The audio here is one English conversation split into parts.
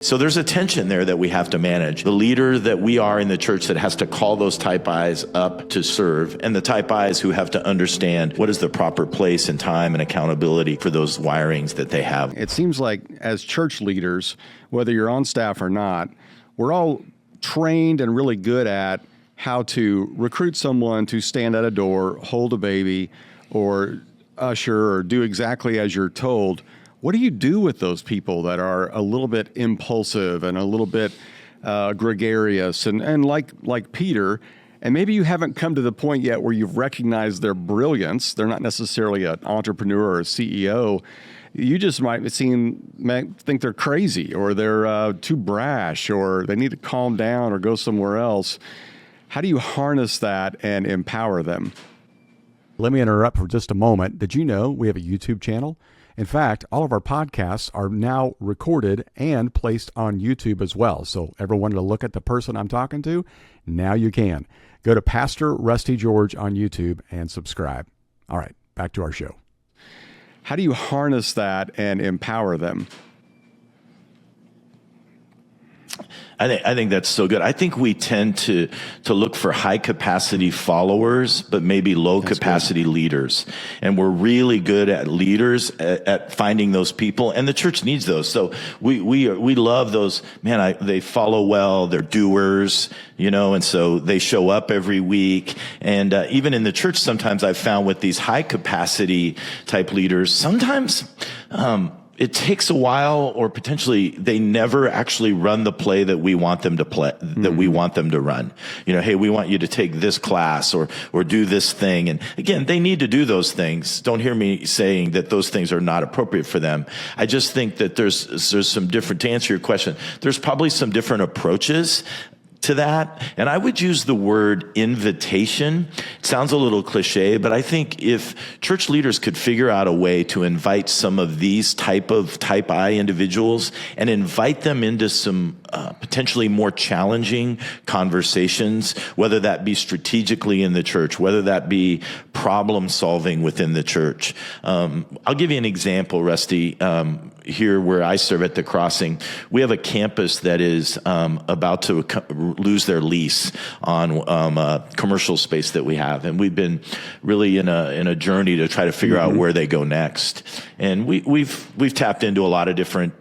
So there's a tension there that we have to manage. The leader that we are in the church that has to call those type I's up to serve, and the type I's who have to understand what is the proper place and time and accountability for those wirings that they have. It seems like as church leaders, whether you're on staff or not, we're all trained and really good at how to recruit someone to stand at a door, hold a baby, or usher, or do exactly as you're told. What do you do with those people that are a little bit impulsive and a little bit gregarious and like Peter, and maybe you haven't come to the point yet where you've recognized their brilliance. They're not necessarily an entrepreneur or a CEO. You just might think they're crazy, or they're too brash, or they need to calm down or go somewhere else. How do you harness that and empower them? Let me interrupt for just a moment. Did you know we have a YouTube channel? In fact, all of our podcasts are now recorded and placed on YouTube as well. So ever wanted to look at the person I'm talking to? Now you can. Go to Pastor Rusty George on YouTube and subscribe. All right, back to our show. How do you harness that and empower them? I think that's so good. I think we tend to look for high capacity followers, but maybe low capacity leaders. And we're really good at leaders at finding those people, and the church needs those. So we love those. Man, they follow well. They're doers, and so they show up every week. And even in the church, sometimes I've found with these high capacity type leaders, sometimes it takes a while, or potentially they never actually run the play that we want them to play, that we want them to run. Hey, we want you to take this class or do this thing. And again, they need to do those things. Don't hear me saying that those things are not appropriate for them. I just think that there's some different, to answer your question, there's probably some different approaches to that. And I would use the word invitation. It sounds a little cliche, but I think if church leaders could figure out a way to invite some of these type I individuals and invite them into some potentially more challenging conversations, whether that be strategically in the church, whether that be problem solving within the church. I'll give you an example, Rusty. Here where I serve at the Crossing, we have a campus that is about to lose their lease on a commercial space that we have, and we've been really in a journey to try to figure out where they go next. And we've tapped into a lot of different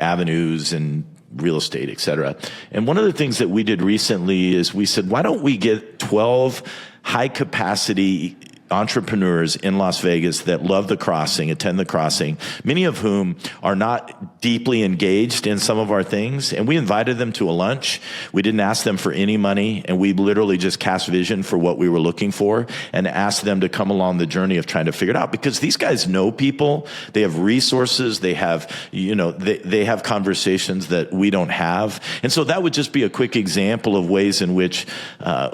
avenues and real estate, et cetera. And one of the things that we did recently is we said, why don't we get 12 high capacity entrepreneurs in Las Vegas that love the Crossing, attend the Crossing, many of whom are not deeply engaged in some of our things. And we invited them to a lunch. We didn't ask them for any money, and we literally just cast vision for what we were looking for and asked them to come along the journey of trying to figure it out. Because these guys know people, they have resources, they have, they have conversations that we don't have. And so that would just be a quick example of ways in which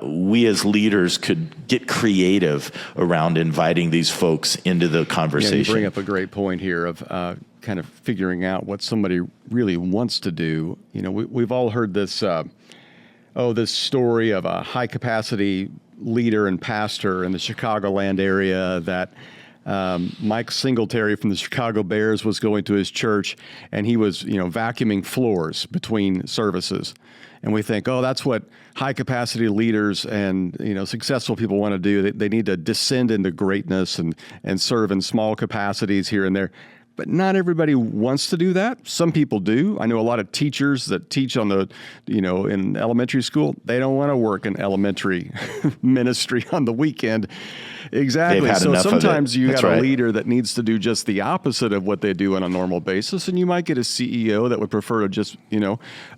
we as leaders could get creative around inviting these folks into the conversation. Yeah, you bring up a great point here of kind of figuring out what somebody really wants to do. We've all heard this, this story of a high capacity leader and pastor in the Chicagoland area that Mike Singletary from the Chicago Bears was going to his church, and he was, vacuuming floors between services. And we think, that's what high capacity leaders and, successful people want to do. They need to descend into greatness and serve in small capacities here and there. But not everybody wants to do that. Some people do. I know a lot of teachers that teach on in elementary school. They don't want to work in elementary ministry on the weekend. Exactly. So sometimes you got a leader that needs to do just the opposite of what they do on a normal basis. And you might get a CEO that would prefer to just,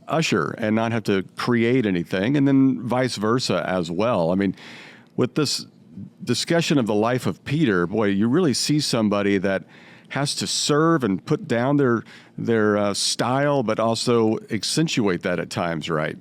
usher and not have to create anything. And then vice versa as well. I mean, with this discussion of the life of Peter, boy, you really see somebody that has to serve and put down their style, but also accentuate that at times, right?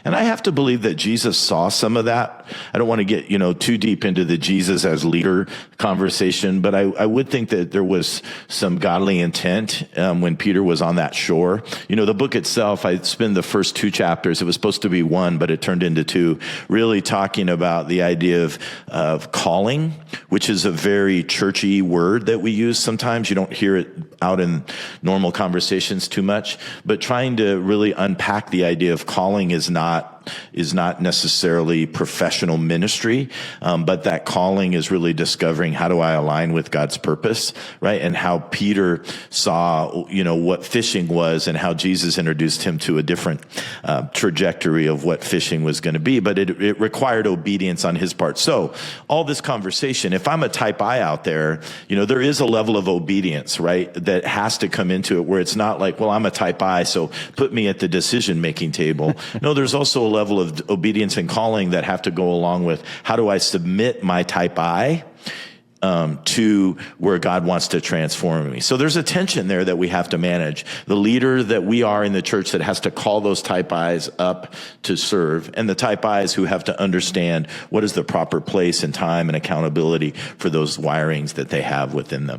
And I have to believe that Jesus saw some of that. I don't want to get, too deep into the Jesus as leader conversation, but I would think that there was some godly intent when Peter was on that shore. The book itself, I spent the first 2 chapters. It was supposed to be 1, but it turned into 2, really talking about the idea of calling, which is a very churchy word that we use sometimes. You don't hear it out in normal conversations too much, but trying to really unpack the idea of calling is not necessarily professional ministry, but that calling is really discovering, how do I align with God's purpose, right? And how Peter saw, what fishing was, and how Jesus introduced him to a different trajectory of what fishing was going to be. But it required obedience on his part. So all this conversation, if I'm a type I out there, there is a level of obedience, right, that has to come into it, where it's not like, well, I'm a type I, so put me at the decision-making table. No, there's also a level of obedience and calling that have to go along with, how do I submit my type I to where God wants to transform me. So there's a tension there that we have to manage. The leader that we are in the church that has to call those type I's up to serve, and the type I's who have to understand what is the proper place and time and accountability for those wirings that they have within them.